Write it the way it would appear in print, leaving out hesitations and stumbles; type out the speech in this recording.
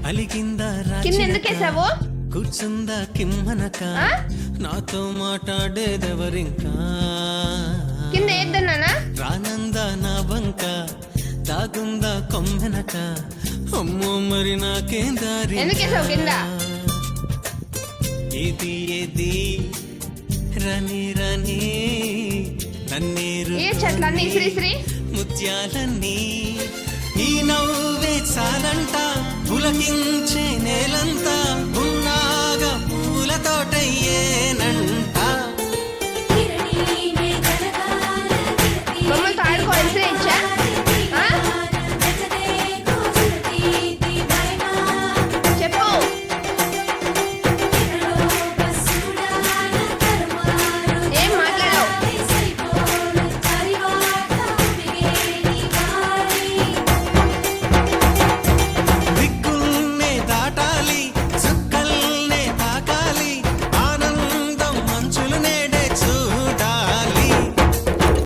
అలిగిందా కింద ఎందుకు వేసావు? కూర్చుందా కిమ్మనక నాతో మాట్లాడేదెవరింకా కింద వేద్దన్నానా? రానందా నా బంక దాగుందా కొమ్మెనక అమ్మో మరి నాకేం దారి ఎందుకు వేసావు కింద? ఏది ఏది రని రని నన్నేరు ఏ చెట్లన్నీ శ్రీ ముత్యాలన్నీ ఈ నవ్వే చాలంట పులకించే